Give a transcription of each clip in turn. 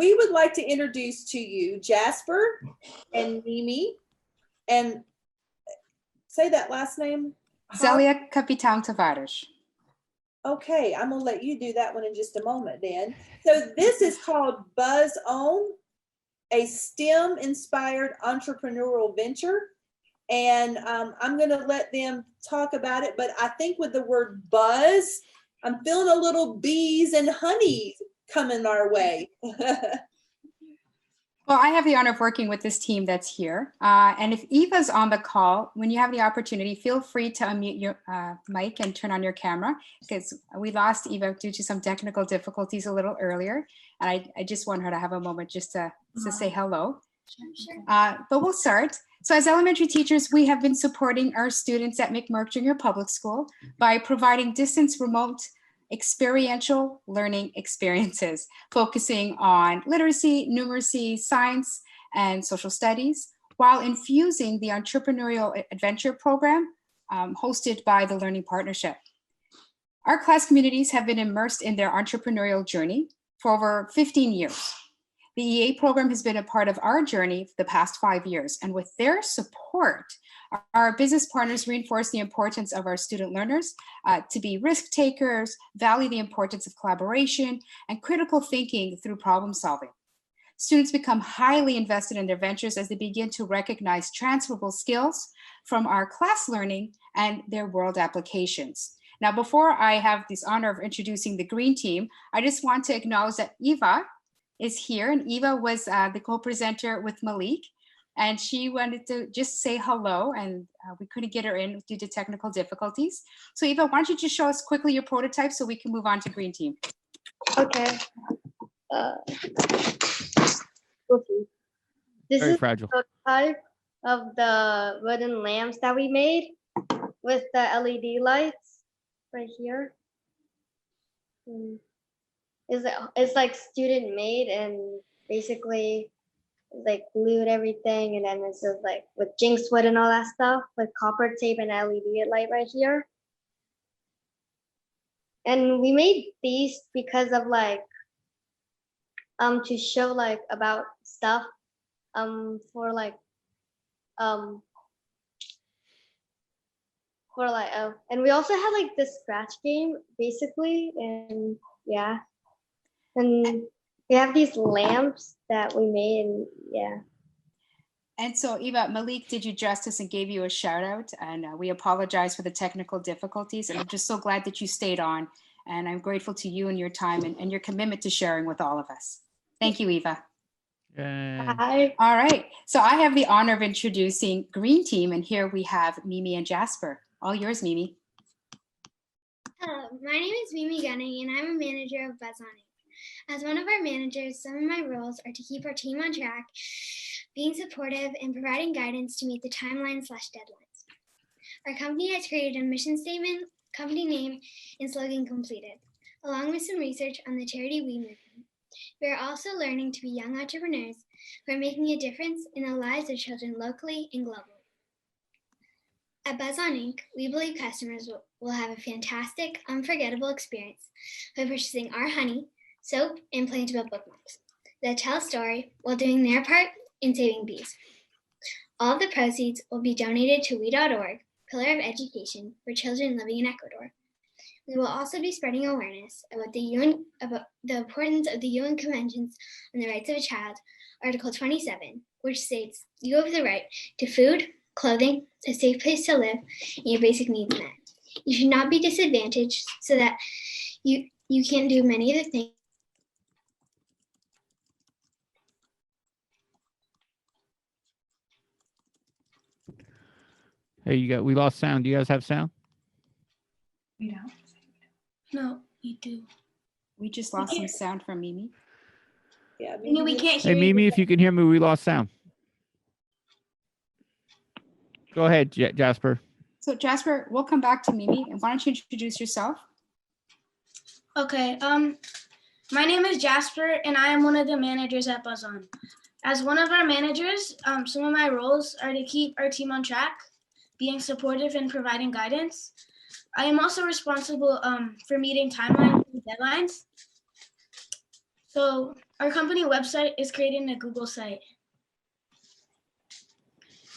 we would like to introduce to you Jasper and Mimi. And say that last name. Zelia Capitão Tavares. Okay, I'm gonna let you do that one in just a moment then. So this is called Buzz On, a STEM-inspired entrepreneurial venture. And I'm gonna let them talk about it, but I think with the word buzz, I'm feeling a little bees and honey coming our way. Well, I have the honor of working with this team that's here. And if Eva's on the call, when you have the opportunity, feel free to unmute your mic and turn on your camera, because we lost Eva due to some technical difficulties a little earlier. And I just want her to have a moment just to say hello. Sure. But we'll start. So as elementary teachers, we have been supporting our students at McMurk Junior Public School by providing distance remote experiential learning experiences, focusing on literacy, numeracy, science, and social studies, while infusing the entrepreneurial adventure program hosted by the Learning Partnership. Our class communities have been immersed in their entrepreneurial journey for over 15 years. The EA program has been a part of our journey for the past 5 years, and with their support, our business partners reinforce the importance of our student learners to be risk takers, value the importance of collaboration, and critical thinking through problem solving. Students become highly invested in their ventures as they begin to recognize transferable skills from our class learning and their world applications. Now, before I have this honor of introducing the green team, I just want to acknowledge that Eva is here, and Eva was the co-presenter with Malik, and she wanted to just say hello, and we couldn't get her in due to technical difficulties. So Eva, why don't you just show us quickly your prototype so we can move on to green team. Okay. This Very is fragile. the prototype of the wooden lamps that we made with the LED lights right here. It's like student made, and basically like glued everything, and then it's just like with jinx wood and all that stuff with copper tape and LED light right here. And we made these because of like to show like about stuff for like and we also had like this scratch game basically, and yeah. And we have these lamps that we made, and yeah. And so Eva, Malik did you justice and gave you a shout out, and we apologize for the technical difficulties, and I'm just so glad that you stayed on, and I'm grateful to you and your time and your commitment to sharing with all of us. Thank you, Eva. Bye. All right, so I have the honor of introducing Green Team, and here we have Mimi and Jasper. All yours, Mimi. Hello, my name is Mimi Gunning, and I'm a manager of Buzz On. As one of our managers, some of my roles are to keep our team on track, being supportive, and providing guidance to meet the timeline/deadlines. Our company has created a mission statement, company name, and slogan completed, along with some research on the charity we move in. We are also learning to be young entrepreneurs who are making a difference in the lives of children locally and globally. At Buzz On Inc., we believe customers will have a fantastic, unforgettable experience by purchasing our honey, soap, and plantable bookmarks that tell a story while doing their part in saving bees. All of the proceeds will be donated to we.org, Pillar of Education for Children Living in Ecuador. We will also be spreading awareness about the importance of the UN Conventions on the Rights of a Child, Article 27, which states you have the right to food, clothing, a safe place to live, and your basic needs met. You should not be disadvantaged so that you can't do many of the things. Hey, we lost sound. Do you guys have sound? We don't. No, we do. We just lost some sound from Mimi. Yeah, No, we can't hear Hey, you. Mimi, if you can hear me, we lost sound. Go ahead, Jasper. So Jasper, we'll come back to Mimi, and why don't you introduce yourself? Okay. My name is Jasper, and I am one of the managers at Buzz On. As one of our managers, some of my roles are to keep our team on track, being supportive and providing guidance. I am also responsible for meeting timelines and deadlines. So our company website is creating a Google site.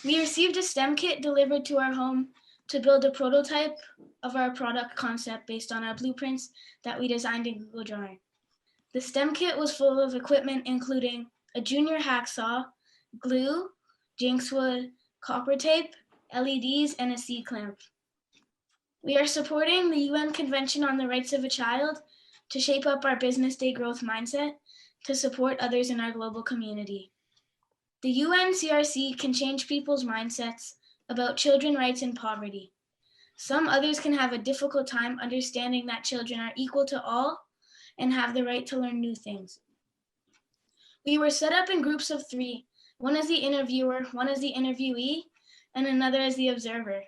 We received a STEM kit delivered to our home to build a prototype of our product concept based on our blueprints that we designed in Google Drawing. The STEM kit was full of equipment including a junior hacksaw, glue, jinxwood, copper tape, LEDs, and a C-clamp. We are supporting the UN Convention on the Rights of a Child to shape up our business day growth mindset to support others in our global community. The UNCRC can change people's mindsets about children's rights and poverty. Some others can have a difficult time understanding that children are equal to all and have the right to learn new things. We were set up in groups of 3. One is the interviewer, one is the interviewee, and another is the observer.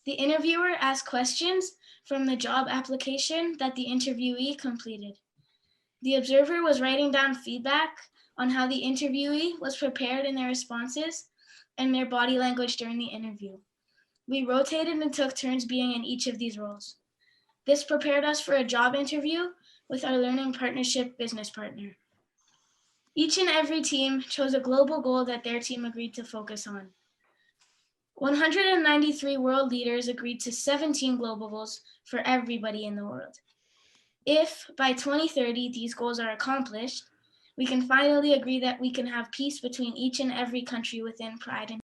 The interviewer asked questions from the job application that the interviewee completed. The observer was writing down feedback on how the interviewee was prepared in their responses and their body language during the interview. We rotated and took turns being in each of these roles. This prepared us for a job interview with our learning partnership business partner. Each and every team chose a global goal that their team agreed to focus on. 193 world leaders agreed to 17 global goals for everybody in the world. If by 2030 these goals are accomplished, we can finally agree that we can have peace between each and every country within pride and